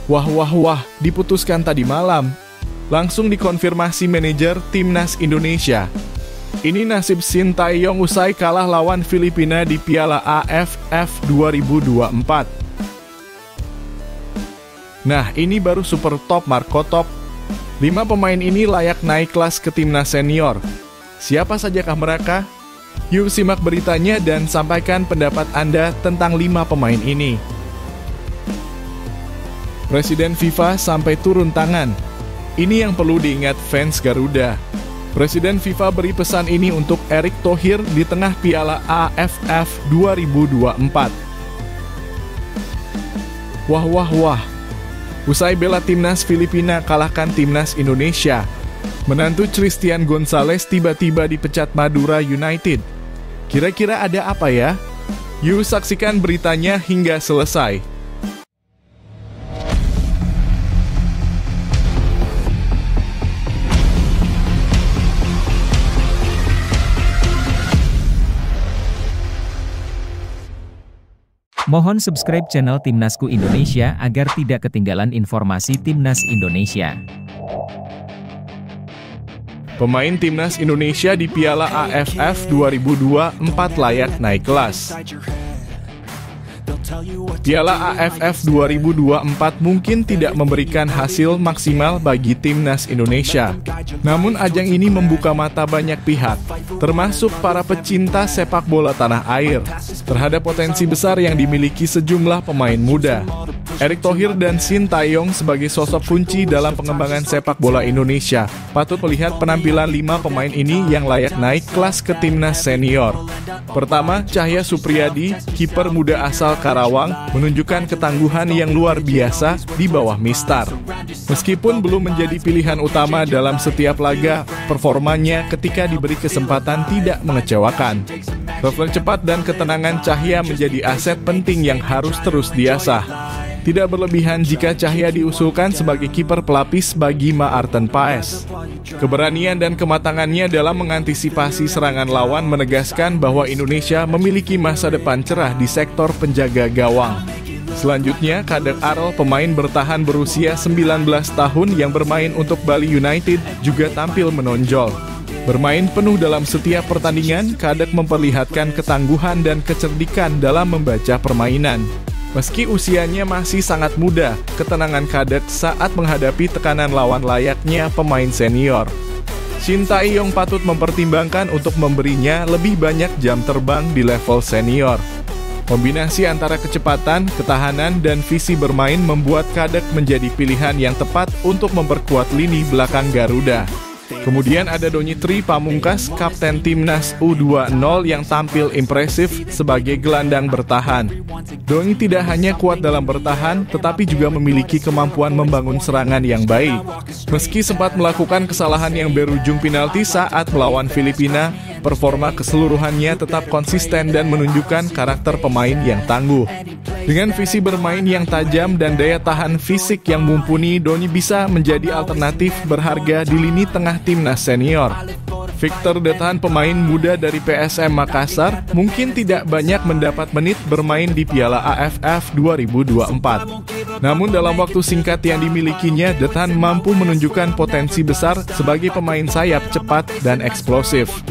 Wah, diputuskan tadi malam. Langsung dikonfirmasi manajer Timnas Indonesia. Ini nasib Shin Tae-yong usai kalah lawan Filipina di Piala AFF 2024. Nah, ini baru super top Marco Top. 5 pemain ini layak naik kelas ke timnas senior. Siapa sajakah mereka? Yuk simak beritanya dan sampaikan pendapat Anda tentang 5 pemain ini. Presiden FIFA sampai turun tangan. Ini yang perlu diingat fans Garuda. Presiden FIFA beri pesan ini untuk Erick Thohir di tengah Piala AFF 2024. Wah. Usai bela timnas Filipina kalahkan timnas Indonesia, menantu Christian Gonzalez tiba-tiba dipecat Madura United. Kira-kira ada apa ya? Yuk saksikan beritanya hingga selesai. Mohon subscribe channel Timnasku Indonesia agar tidak ketinggalan informasi Timnas Indonesia. Pemain Timnas Indonesia di Piala AFF 2024 layak naik kelas. Piala AFF 2024 mungkin tidak memberikan hasil maksimal bagi Timnas Indonesia. Namun ajang ini membuka mata banyak pihak, termasuk para pecinta sepak bola tanah air, terhadap potensi besar yang dimiliki sejumlah pemain muda. Erick Thohir dan Shin Tae-yong sebagai sosok kunci dalam pengembangan sepak bola Indonesia patut melihat penampilan 5 pemain ini yang layak naik kelas ke timnas senior. Pertama, Cahya Supriyadi, kiper muda asal Karawang, menunjukkan ketangguhan yang luar biasa di bawah Mistar. Meskipun belum menjadi pilihan utama dalam setiap laga, performanya ketika diberi kesempatan tidak mengecewakan. Refleks cepat dan ketenangan Cahya menjadi aset penting yang harus terus diasah. Tidak berlebihan jika Cahya diusulkan sebagai kiper pelapis bagi Maarten Paes. Keberanian dan kematangannya dalam mengantisipasi serangan lawan menegaskan bahwa Indonesia memiliki masa depan cerah di sektor penjaga gawang. Selanjutnya, Kadek Arel, pemain bertahan berusia 19 tahun yang bermain untuk Bali United, juga tampil menonjol. Bermain penuh dalam setiap pertandingan, Kadek memperlihatkan ketangguhan dan kecerdikan dalam membaca permainan. Meski usianya masih sangat muda, ketenangan Kadek saat menghadapi tekanan lawan layaknya pemain senior. Shin Tae-yong patut mempertimbangkan untuk memberinya lebih banyak jam terbang di level senior. Kombinasi antara kecepatan, ketahanan, dan visi bermain membuat Kadek menjadi pilihan yang tepat untuk memperkuat lini belakang Garuda. Kemudian ada Donitri Pamungkas, kapten Timnas U20 yang tampil impresif sebagai gelandang bertahan. Doni tidak hanya kuat dalam bertahan, tetapi juga memiliki kemampuan membangun serangan yang baik. Meski sempat melakukan kesalahan yang berujung penalti saat melawan Filipina, performa keseluruhannya tetap konsisten dan menunjukkan karakter pemain yang tangguh. Dengan visi bermain yang tajam dan daya tahan fisik yang mumpuni, Doni bisa menjadi alternatif berharga di lini tengah timnas senior. Victor Detahan, pemain muda dari PSM Makassar, mungkin tidak banyak mendapat menit bermain di Piala AFF 2024. Namun dalam waktu singkat yang dimilikinya, Detahan mampu menunjukkan potensi besar sebagai pemain sayap cepat dan eksplosif.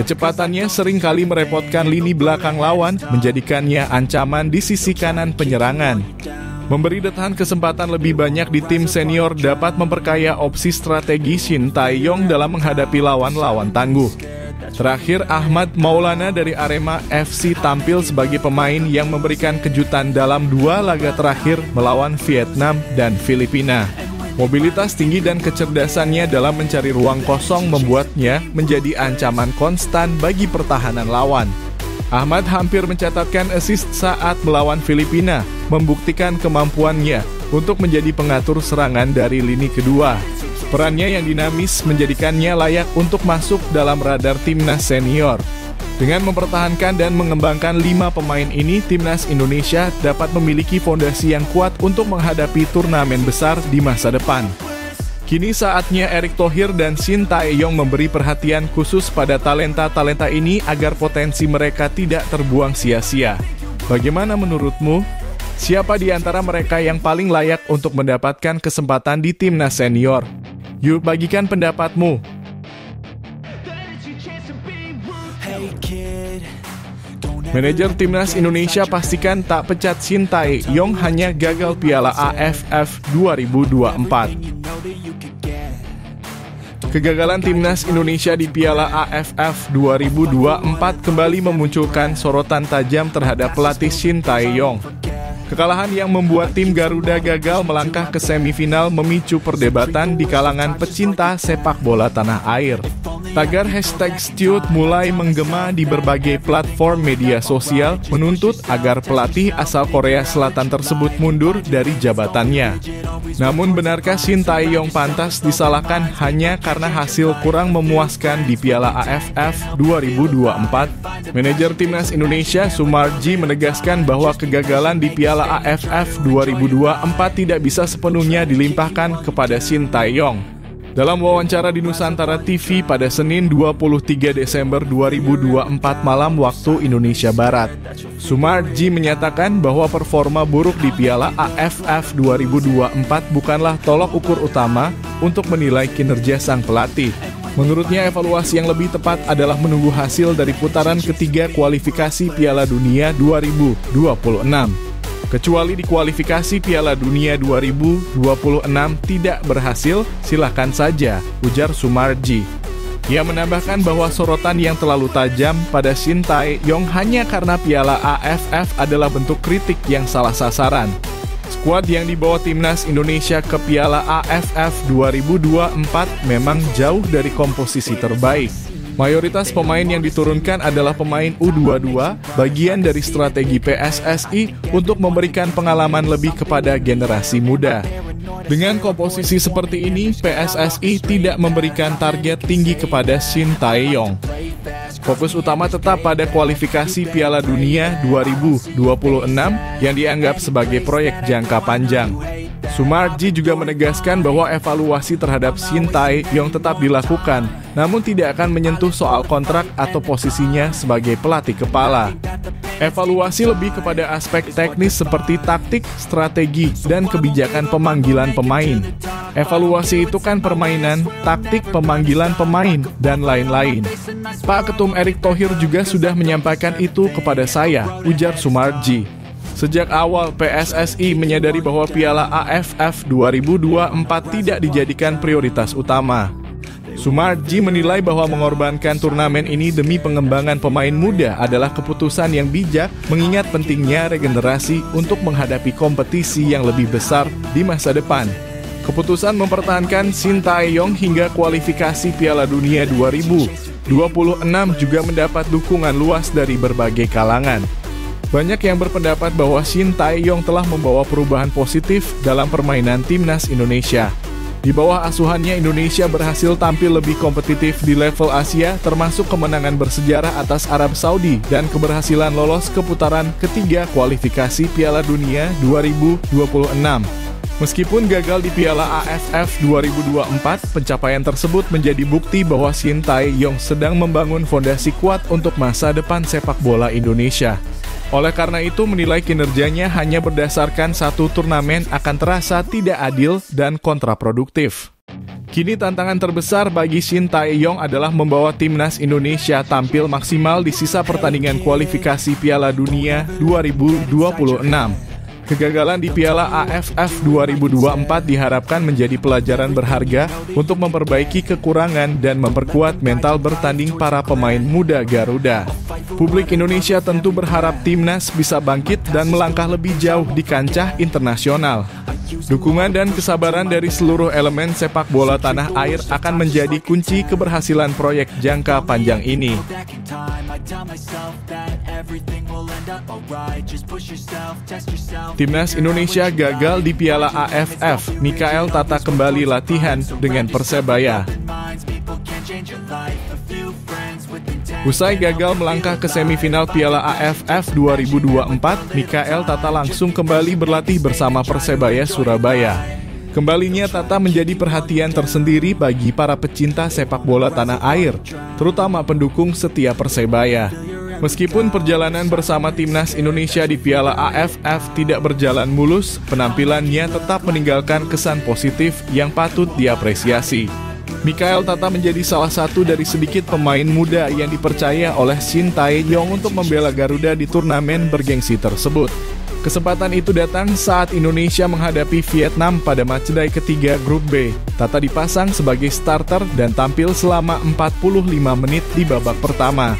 Kecepatannya seringkali merepotkan lini belakang lawan, menjadikannya ancaman di sisi kanan penyerangan. Memberi Detahan kesempatan lebih banyak di tim senior dapat memperkaya opsi strategi Shin Tae-yong dalam menghadapi lawan-lawan tangguh. Terakhir, Ahmad Maulana dari Arema FC tampil sebagai pemain yang memberikan kejutan dalam 2 laga terakhir melawan Vietnam dan Filipina. Mobilitas tinggi dan kecerdasannya dalam mencari ruang kosong membuatnya menjadi ancaman konstan bagi pertahanan lawan. Ahmad hampir mencatatkan assist saat melawan Filipina, membuktikan kemampuannya untuk menjadi pengatur serangan dari lini kedua. Perannya yang dinamis menjadikannya layak untuk masuk dalam radar timnas senior. Dengan mempertahankan dan mengembangkan 5 pemain ini, timnas Indonesia dapat memiliki fondasi yang kuat untuk menghadapi turnamen besar di masa depan. Kini saatnya Erick Thohir dan Shin Tae-yong memberi perhatian khusus pada talenta-talenta ini agar potensi mereka tidak terbuang sia-sia. Bagaimana menurutmu? Siapa di antara mereka yang paling layak untuk mendapatkan kesempatan di timnas senior? Yuk bagikan pendapatmu. Manajer timnas Indonesia pastikan tak pecat Shin Tae-yong hanya gagal Piala AFF 2024. Kegagalan timnas Indonesia di Piala AFF 2024 kembali memunculkan sorotan tajam terhadap pelatih Shin Tae-yong. Kekalahan yang membuat tim Garuda gagal melangkah ke semifinal memicu perdebatan di kalangan pecinta sepak bola tanah air. Tagar #Stew mulai menggema di berbagai platform media sosial menuntut agar pelatih asal Korea Selatan tersebut mundur dari jabatannya. Namun benarkah Shin Tae-yong pantas disalahkan hanya karena hasil kurang memuaskan di Piala AFF 2024? Manajer timnas Indonesia Sumarji menegaskan bahwa kegagalan di Piala AFF 2024 tidak bisa sepenuhnya dilimpahkan kepada Shin Tae-yong. Dalam wawancara di Nusantara TV pada Senin 23 Desember 2024 malam waktu Indonesia Barat, Sumarji menyatakan bahwa performa buruk di Piala AFF 2024 bukanlah tolok ukur utama untuk menilai kinerja sang pelatih. Menurutnya evaluasi yang lebih tepat adalah menunggu hasil dari putaran ketiga kualifikasi Piala Dunia 2026. Kecuali di kualifikasi Piala Dunia 2026 tidak berhasil, silakan saja, ujar Sumarji. Ia menambahkan bahwa sorotan yang terlalu tajam pada Shin Tae-yong hanya karena Piala AFF adalah bentuk kritik yang salah sasaran. Skuad yang dibawa timnas Indonesia ke Piala AFF 2024 memang jauh dari komposisi terbaik. Mayoritas pemain yang diturunkan adalah pemain U22, bagian dari strategi PSSI untuk memberikan pengalaman lebih kepada generasi muda. Dengan komposisi seperti ini, PSSI tidak memberikan target tinggi kepada Shin Tae-yong. Fokus utama tetap pada kualifikasi Piala Dunia 2026 yang dianggap sebagai proyek jangka panjang. Sumarji juga menegaskan bahwa evaluasi terhadap Shin Tae-yong tetap dilakukan, namun tidak akan menyentuh soal kontrak atau posisinya sebagai pelatih kepala. Evaluasi lebih kepada aspek teknis seperti taktik, strategi, dan kebijakan pemanggilan pemain. Evaluasi itu kan permainan, taktik, pemanggilan pemain, dan lain-lain. Pak Ketum Erick Thohir juga sudah menyampaikan itu kepada saya, ujar Sumarji. Sejak awal PSSI menyadari bahwa Piala AFF 2024 tidak dijadikan prioritas utama. Sumarji menilai bahwa mengorbankan turnamen ini demi pengembangan pemain muda adalah keputusan yang bijak mengingat pentingnya regenerasi untuk menghadapi kompetisi yang lebih besar di masa depan. Keputusan mempertahankan Shin Tae-yong hingga kualifikasi Piala Dunia 2026 juga mendapat dukungan luas dari berbagai kalangan. Banyak yang berpendapat bahwa Shin Tae-yong telah membawa perubahan positif dalam permainan timnas Indonesia. Di bawah asuhannya, Indonesia berhasil tampil lebih kompetitif di level Asia, termasuk kemenangan bersejarah atas Arab Saudi dan keberhasilan lolos ke putaran ketiga kualifikasi Piala Dunia 2026. Meskipun gagal di Piala AFF 2024, pencapaian tersebut menjadi bukti bahwa Shin Tae-yong sedang membangun fondasi kuat untuk masa depan sepak bola Indonesia. Oleh karena itu, menilai kinerjanya hanya berdasarkan satu turnamen akan terasa tidak adil dan kontraproduktif. Kini tantangan terbesar bagi Shin Tae-yong adalah membawa timnas Indonesia tampil maksimal di sisa pertandingan kualifikasi Piala Dunia 2026. Kegagalan di Piala AFF 2024 diharapkan menjadi pelajaran berharga untuk memperbaiki kekurangan dan memperkuat mental bertanding para pemain muda Garuda. Publik Indonesia tentu berharap timnas bisa bangkit dan melangkah lebih jauh di kancah internasional. Dukungan dan kesabaran dari seluruh elemen sepak bola tanah air akan menjadi kunci keberhasilan proyek jangka panjang ini. Timnas Indonesia gagal di Piala AFF. Mikael Tata kembali latihan dengan Persebaya. Usai gagal melangkah ke semifinal Piala AFF 2024, Mikael Tata langsung kembali berlatih bersama Persebaya Surabaya. Kembalinya Tata menjadi perhatian tersendiri bagi para pecinta sepak bola tanah air, terutama pendukung setia Persebaya. Meskipun perjalanan bersama timnas Indonesia di Piala AFF tidak berjalan mulus, penampilannya tetap meninggalkan kesan positif yang patut diapresiasi. Mikael Tata menjadi salah satu dari sedikit pemain muda yang dipercaya oleh Shin Tae-yong untuk membela Garuda di turnamen bergengsi tersebut. Kesempatan itu datang saat Indonesia menghadapi Vietnam pada matchday ketiga grup B. Tata dipasang sebagai starter dan tampil selama 45 menit di babak pertama.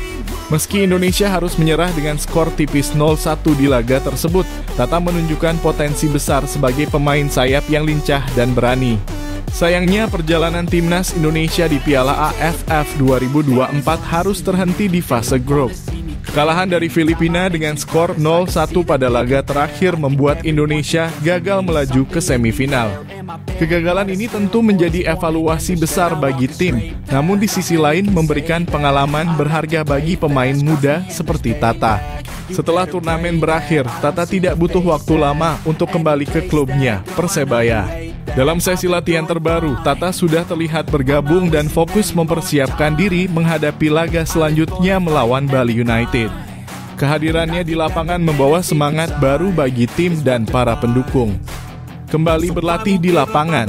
Meski Indonesia harus menyerah dengan skor tipis 0-1 di laga tersebut, Tata menunjukkan potensi besar sebagai pemain sayap yang lincah dan berani. Sayangnya perjalanan timnas Indonesia di Piala AFF 2024 harus terhenti di fase grup. Kekalahan dari Filipina dengan skor 0-1 pada laga terakhir membuat Indonesia gagal melaju ke semifinal. Kegagalan ini tentu menjadi evaluasi besar bagi tim, namun di sisi lain memberikan pengalaman berharga bagi pemain muda seperti Tata. Setelah turnamen berakhir, Tata tidak butuh waktu lama untuk kembali ke klubnya, Persebaya. Dalam sesi latihan terbaru, Tata sudah terlihat bergabung dan fokus mempersiapkan diri menghadapi laga selanjutnya melawan Bali United. Kehadirannya di lapangan membawa semangat baru bagi tim dan para pendukung. Kembali berlatih di lapangan.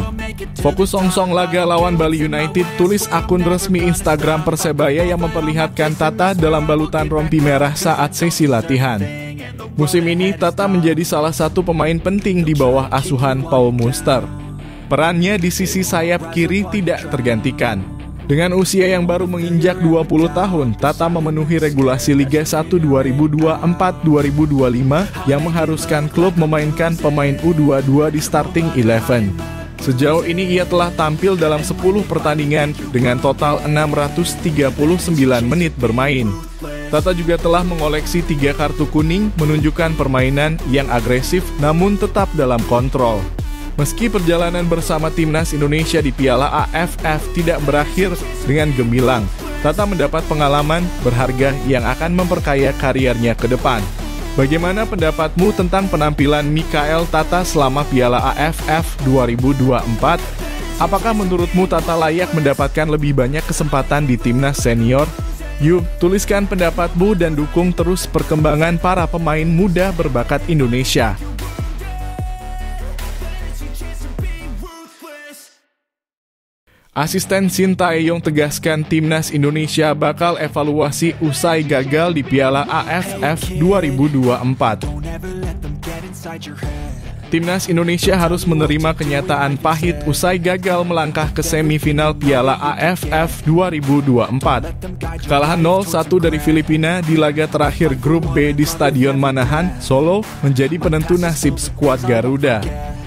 Fokus songsong laga lawan Bali United, tulis akun resmi Instagram Persebaya yang memperlihatkan Tata dalam balutan rompi merah saat sesi latihan. Musim ini, Tata menjadi salah satu pemain penting di bawah asuhan Paul Munster. Perannya di sisi sayap kiri tidak tergantikan. Dengan usia yang baru menginjak 20 tahun, Tata memenuhi regulasi Liga 1 2024-2025 yang mengharuskan klub memainkan pemain U22 di starting 11. Sejauh ini ia telah tampil dalam 10 pertandingan dengan total 639 menit bermain. Tata juga telah mengoleksi 3 kartu kuning, menunjukkan permainan yang agresif namun tetap dalam kontrol. Meski perjalanan bersama timnas Indonesia di Piala AFF tidak berakhir dengan gemilang, Tata mendapat pengalaman berharga yang akan memperkaya kariernya ke depan. Bagaimana pendapatmu tentang penampilan Mikael Tata selama Piala AFF 2024? Apakah menurutmu Tata layak mendapatkan lebih banyak kesempatan di timnas senior? Yuk, tuliskan pendapatmu dan dukung terus perkembangan para pemain muda berbakat Indonesia. Asisten Shin Tae-yong tegaskan timnas Indonesia bakal evaluasi usai gagal di Piala AFF 2024. Timnas Indonesia harus menerima kenyataan pahit usai gagal melangkah ke semifinal Piala AFF 2024. Kekalahan 0-1 dari Filipina di laga terakhir grup B di Stadion Manahan, Solo menjadi penentu nasib skuad Garuda.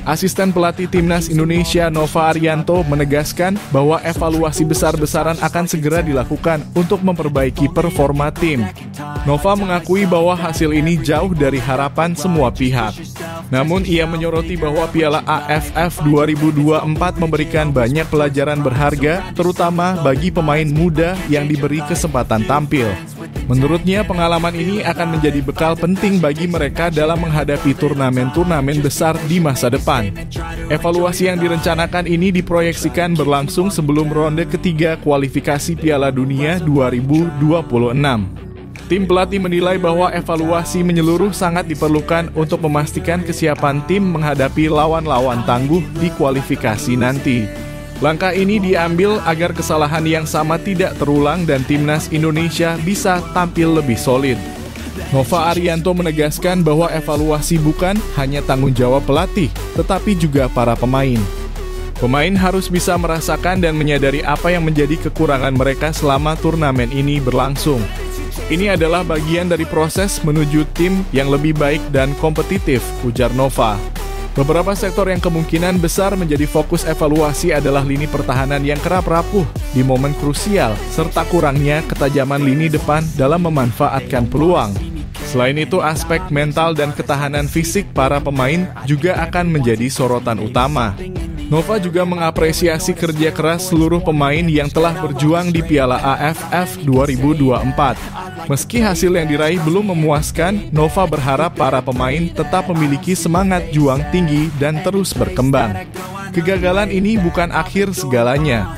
Asisten pelatih timnas Indonesia Nova Arianto menegaskan bahwa evaluasi besar-besaran akan segera dilakukan untuk memperbaiki performa tim. Nova mengakui bahwa hasil ini jauh dari harapan semua pihak. Namun ia menyoroti bahwa Piala AFF 2024 memberikan banyak pelajaran berharga, terutama bagi pemain muda yang diberi kesempatan tampil. Menurutnya, pengalaman ini akan menjadi bekal penting bagi mereka dalam menghadapi turnamen-turnamen besar di masa depan. Evaluasi yang direncanakan ini diproyeksikan berlangsung sebelum ronde ketiga kualifikasi Piala Dunia 2026. Tim pelatih menilai bahwa evaluasi menyeluruh sangat diperlukan untuk memastikan kesiapan tim menghadapi lawan-lawan tangguh di kualifikasi nanti. Langkah ini diambil agar kesalahan yang sama tidak terulang dan timnas Indonesia bisa tampil lebih solid. Nova Arianto menegaskan bahwa evaluasi bukan hanya tanggung jawab pelatih, tetapi juga para pemain. Pemain harus bisa merasakan dan menyadari apa yang menjadi kekurangan mereka selama turnamen ini berlangsung. Ini adalah bagian dari proses menuju tim yang lebih baik dan kompetitif, ujar Nova. Beberapa sektor yang kemungkinan besar menjadi fokus evaluasi adalah lini pertahanan yang kerap rapuh di momen krusial, serta kurangnya ketajaman lini depan dalam memanfaatkan peluang. Selain itu, aspek mental dan ketahanan fisik para pemain juga akan menjadi sorotan utama. Nova juga mengapresiasi kerja keras seluruh pemain yang telah berjuang di Piala AFF 2024. Meski hasil yang diraih belum memuaskan, Nova berharap para pemain tetap memiliki semangat juang tinggi dan terus berkembang. Kegagalan ini bukan akhir segalanya.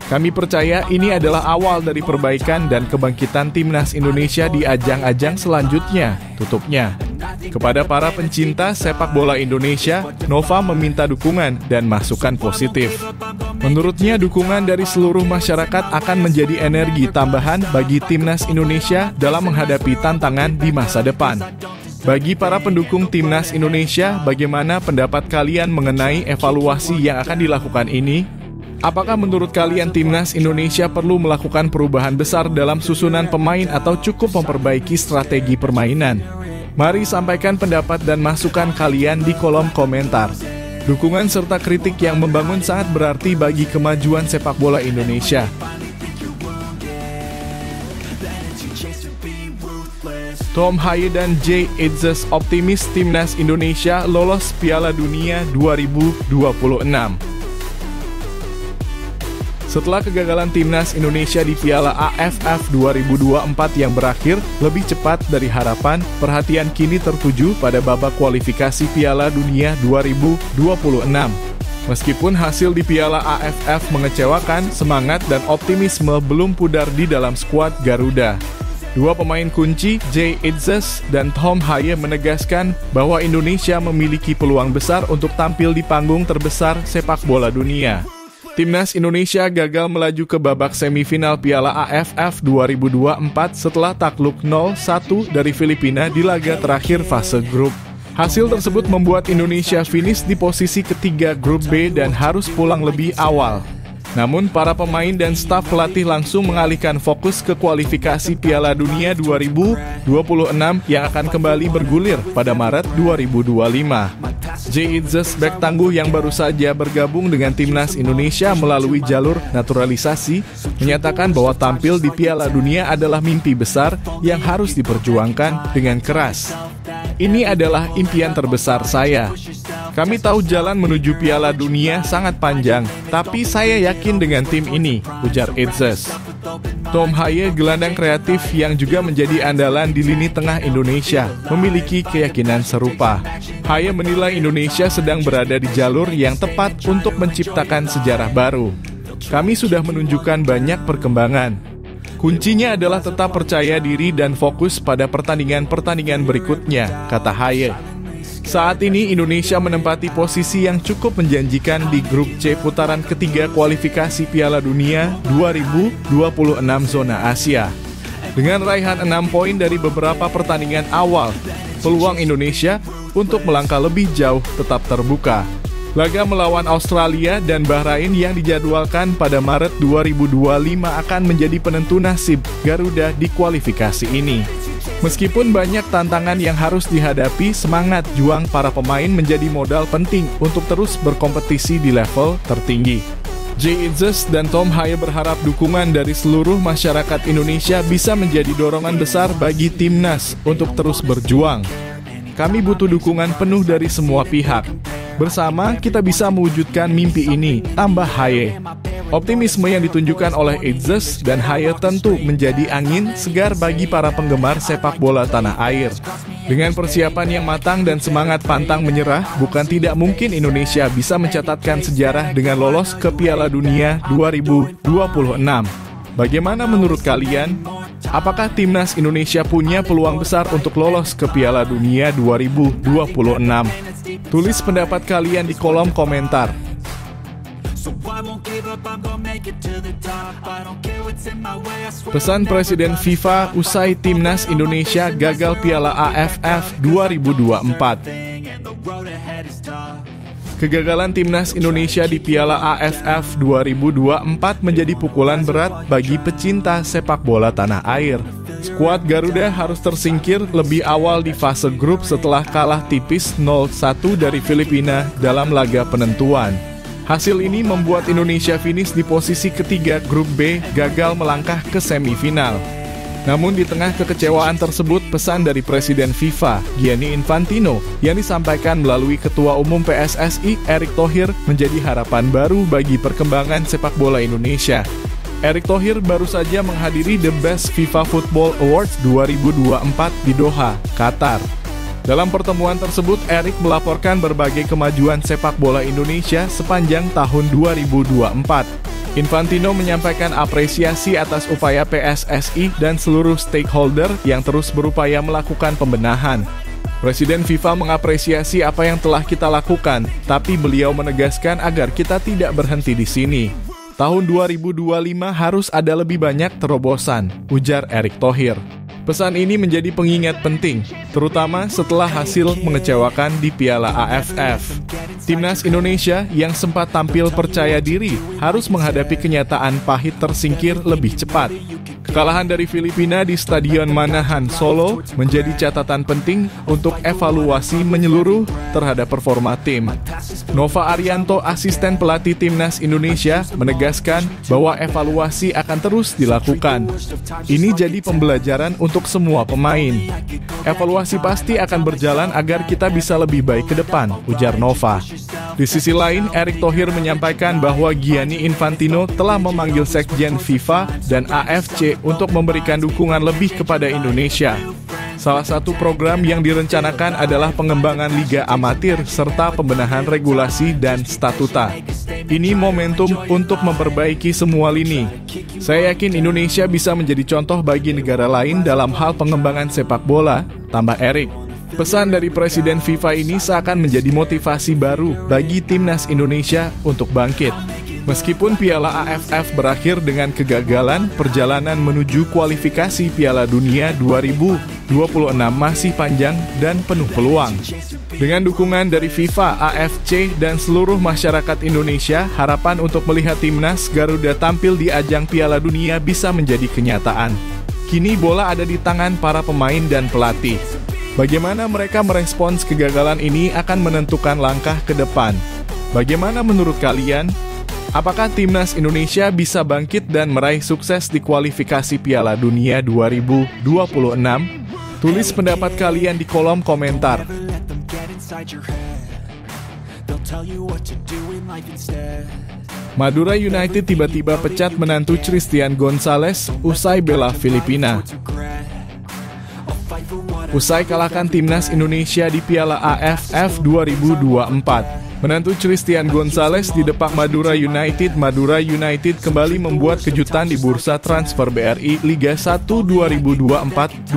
Kami percaya ini adalah awal dari perbaikan dan kebangkitan timnas Indonesia di ajang-ajang selanjutnya, tutupnya. Kepada para pencinta sepak bola Indonesia, Nova meminta dukungan dan masukan positif. Menurutnya, dukungan dari seluruh masyarakat akan menjadi energi tambahan bagi timnas Indonesia dalam menghadapi tantangan di masa depan. Bagi para pendukung timnas Indonesia, bagaimana pendapat kalian mengenai evaluasi yang akan dilakukan ini? Apakah menurut kalian timnas Indonesia perlu melakukan perubahan besar dalam susunan pemain atau cukup memperbaiki strategi permainan? Mari sampaikan pendapat dan masukan kalian di kolom komentar. Dukungan serta kritik yang membangun sangat berarti bagi kemajuan sepak bola Indonesia. Tom Haye dan Jay Itzes optimis timnas Indonesia lolos Piala Dunia 2026. Setelah kegagalan timnas Indonesia di Piala AFF 2024 yang berakhir lebih cepat dari harapan, perhatian kini tertuju pada babak kualifikasi Piala Dunia 2026. Meskipun hasil di Piala AFF mengecewakan, semangat dan optimisme belum pudar di dalam skuad Garuda. Dua pemain kunci, Jay Itzes dan Tom Haye, menegaskan bahwa Indonesia memiliki peluang besar untuk tampil di panggung terbesar sepak bola dunia. Timnas Indonesia gagal melaju ke babak semifinal Piala AFF 2024 setelah takluk 0-1 dari Filipina di laga terakhir fase grup. Hasil tersebut membuat Indonesia finish di posisi ketiga grup B dan harus pulang lebih awal. Namun, para pemain dan staf pelatih langsung mengalihkan fokus ke kualifikasi Piala Dunia 2026 yang akan kembali bergulir pada Maret 2025. Jay Itzes, bek tangguh yang baru saja bergabung dengan timnas Indonesia melalui jalur naturalisasi, menyatakan bahwa tampil di Piala Dunia adalah mimpi besar yang harus diperjuangkan dengan keras. Ini adalah impian terbesar saya. Kami tahu jalan menuju Piala Dunia sangat panjang, tapi saya yakin dengan tim ini, ujar Itzes. Tom Haye, gelandang kreatif yang juga menjadi andalan di lini tengah Indonesia, memiliki keyakinan serupa. Haye menilai Indonesia sedang berada di jalur yang tepat untuk menciptakan sejarah baru. Kami sudah menunjukkan banyak perkembangan. Kuncinya adalah tetap percaya diri dan fokus pada pertandingan-pertandingan berikutnya, kata Haye. Saat ini Indonesia menempati posisi yang cukup menjanjikan di grup C putaran ketiga kualifikasi Piala Dunia 2026 zona Asia. Dengan raihan 6 poin dari beberapa pertandingan awal, peluang Indonesia untuk melangkah lebih jauh tetap terbuka. Laga melawan Australia dan Bahrain yang dijadwalkan pada Maret 2025 akan menjadi penentu nasib Garuda di kualifikasi ini. Meskipun banyak tantangan yang harus dihadapi, semangat juang para pemain menjadi modal penting untuk terus berkompetisi di level tertinggi. Jay Itzes dan Tom Haye berharap dukungan dari seluruh masyarakat Indonesia bisa menjadi dorongan besar bagi timnas untuk terus berjuang. Kami butuh dukungan penuh dari semua pihak. Bersama kita bisa mewujudkan mimpi ini, tambah Haye. Optimisme yang ditunjukkan oleh Itzes dan Haye tentu menjadi angin segar bagi para penggemar sepak bola tanah air. Dengan persiapan yang matang dan semangat pantang menyerah, bukan tidak mungkin Indonesia bisa mencatatkan sejarah dengan lolos ke Piala Dunia 2026. Bagaimana menurut kalian? Apakah timnas Indonesia punya peluang besar untuk lolos ke Piala Dunia 2026? Tulis pendapat kalian di kolom komentar. Pesan Presiden FIFA usai timnas Indonesia gagal Piala AFF 2024. Kegagalan timnas Indonesia di Piala AFF 2024 menjadi pukulan berat bagi pecinta sepak bola tanah air. Skuad Garuda harus tersingkir lebih awal di fase grup setelah kalah tipis 0-1 dari Filipina dalam laga penentuan. Hasil ini membuat Indonesia finish di posisi ketiga grup B, gagal melangkah ke semifinal. Namun di tengah kekecewaan tersebut, pesan dari Presiden FIFA, Gianni Infantino, yang disampaikan melalui Ketua Umum PSSI, Erick Thohir, menjadi harapan baru bagi perkembangan sepak bola Indonesia. Erick Thohir baru saja menghadiri The Best FIFA Football Awards 2024 di Doha, Qatar. Dalam pertemuan tersebut, Erick melaporkan berbagai kemajuan sepak bola Indonesia sepanjang tahun 2024. Infantino menyampaikan apresiasi atas upaya PSSI dan seluruh stakeholder yang terus berupaya melakukan pembenahan. Presiden FIFA mengapresiasi apa yang telah kita lakukan, tapi beliau menegaskan agar kita tidak berhenti di sini. Tahun 2025 harus ada lebih banyak terobosan, ujar Erick Thohir. Pesan ini menjadi pengingat penting, terutama setelah hasil mengecewakan di Piala AFF. Timnas Indonesia yang sempat tampil percaya diri harus menghadapi kenyataan pahit tersingkir lebih cepat. Kekalahan dari Filipina di Stadion Manahan, Solo menjadi catatan penting untuk evaluasi menyeluruh terhadap performa tim. Nova Arianto, asisten pelatih Timnas Indonesia, menegaskan bahwa evaluasi akan terus dilakukan. Ini jadi pembelajaran untuk semua pemain. Evaluasi pasti akan berjalan agar kita bisa lebih baik ke depan, ujar Nova. Di sisi lain, Erick Thohir menyampaikan bahwa Gianni Infantino telah memanggil Sekjen FIFA dan AFC untuk memberikan dukungan lebih kepada Indonesia. Salah satu program yang direncanakan adalah pengembangan liga amatir serta pembenahan regulasi dan statuta. Ini momentum untuk memperbaiki semua lini. Saya yakin Indonesia bisa menjadi contoh bagi negara lain dalam hal pengembangan sepak bola, tambah Erick. Pesan dari Presiden FIFA ini seakan menjadi motivasi baru bagi Timnas Indonesia untuk bangkit. Meskipun Piala AFF berakhir dengan kegagalan, perjalanan menuju kualifikasi Piala Dunia 2026 masih panjang dan penuh peluang. Dengan dukungan dari FIFA, AFC, dan seluruh masyarakat Indonesia, harapan untuk melihat Timnas Garuda tampil di ajang Piala Dunia bisa menjadi kenyataan. Kini bola ada di tangan para pemain dan pelatih. Bagaimana mereka merespons kegagalan ini akan menentukan langkah ke depan. Bagaimana menurut kalian? Apakah Timnas Indonesia bisa bangkit dan meraih sukses di kualifikasi Piala Dunia 2026? Tulis pendapat kalian di kolom komentar. Madura United tiba-tiba pecat menantu Christian Gonzalez usai bela Filipina. Usai kalahkan Timnas Indonesia di Piala AFF 2024. Menantu Christian Gonzalez di depak Madura United kembali membuat kejutan di bursa transfer BRI Liga 1 2024-2025.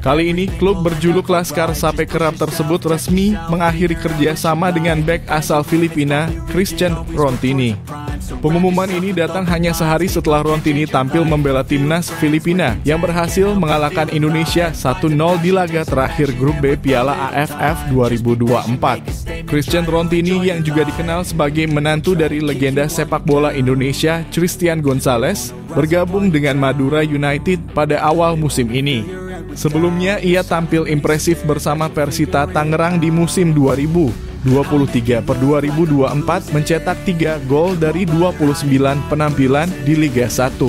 Kali ini, klub berjuluk Laskar Sape Kerap tersebut resmi mengakhiri kerjasama dengan bek asal Filipina, Christian Rontini. Pengumuman ini datang hanya sehari setelah Rontini tampil membela timnas Filipina yang berhasil mengalahkan Indonesia 1-0 di laga terakhir grup B Piala AFF 2024. Christian Rontini yang juga dikenal sebagai menantu dari legenda sepak bola Indonesia Christian Gonzalez bergabung dengan Madura United pada awal musim ini. Sebelumnya ia tampil impresif bersama Persita Tangerang di musim 2023-2024 mencetak 3 gol dari 29 penampilan di Liga 1.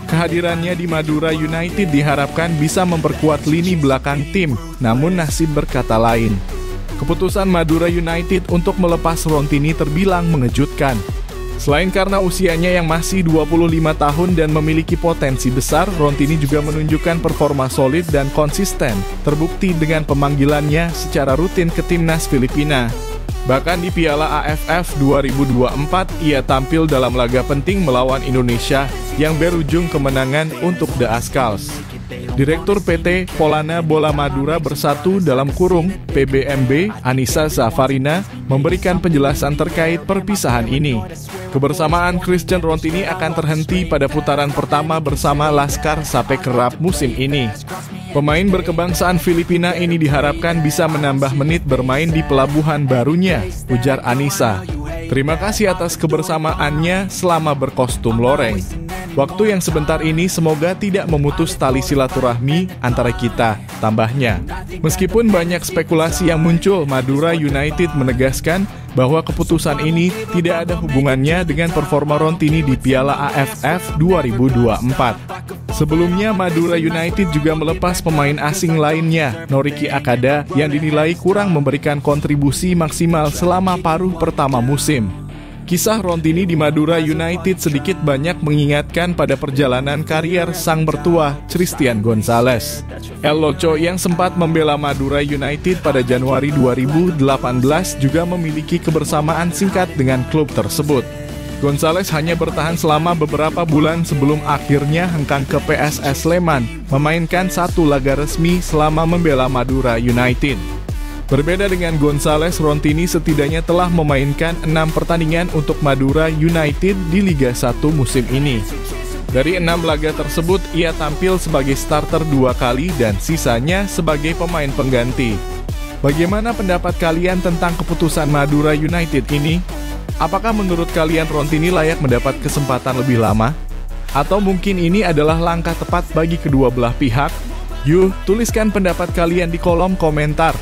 Kehadirannya di Madura United diharapkan bisa memperkuat lini belakang tim, namun nasib berkata lain. Keputusan Madura United untuk melepas Rontini terbilang mengejutkan. Selain karena usianya yang masih 25 tahun dan memiliki potensi besar, Rontini juga menunjukkan performa solid dan konsisten, terbukti dengan pemanggilannya secara rutin ke timnas Filipina. Bahkan di Piala AFF 2024, ia tampil dalam laga penting melawan Indonesia yang berujung kemenangan untuk The Ascals. Direktur PT Polana Bola Madura Bersatu (PBMB) Anissa Zafarina memberikan penjelasan terkait perpisahan ini. Kebersamaan Christian Rontini akan terhenti pada putaran pertama bersama Laskar Sape Kerap musim ini. Pemain berkebangsaan Filipina ini diharapkan bisa menambah menit bermain di pelabuhan barunya, ujar Anissa. Terima kasih atas kebersamaannya selama berkostum loreng. Waktu yang sebentar ini semoga tidak memutus tali silaturahmi antara kita, tambahnya. Meskipun banyak spekulasi yang muncul, Madura United menegaskan bahwa keputusan ini tidak ada hubungannya dengan performa Rontini di Piala AFF 2024. Sebelumnya, Madura United juga melepas pemain asing lainnya, Noriki Akada, yang dinilai kurang memberikan kontribusi maksimal selama paruh pertama musim. Kisah Rontini di Madura United sedikit banyak mengingatkan pada perjalanan karier sang mertua, Christian Gonzalez. El Loco yang sempat membela Madura United pada Januari 2018 juga memiliki kebersamaan singkat dengan klub tersebut. Gonzalez hanya bertahan selama beberapa bulan sebelum akhirnya hengkang ke PSS Sleman, memainkan 1 laga resmi selama membela Madura United. Berbeda dengan Gonzalez, Rontini setidaknya telah memainkan 6 pertandingan untuk Madura United di Liga 1 musim ini. Dari 6 laga tersebut, ia tampil sebagai starter 2 kali dan sisanya sebagai pemain pengganti. Bagaimana pendapat kalian tentang keputusan Madura United ini? Apakah menurut kalian Rontini layak mendapat kesempatan lebih lama? Atau mungkin ini adalah langkah tepat bagi kedua belah pihak? Yuk, tuliskan pendapat kalian di kolom komentar.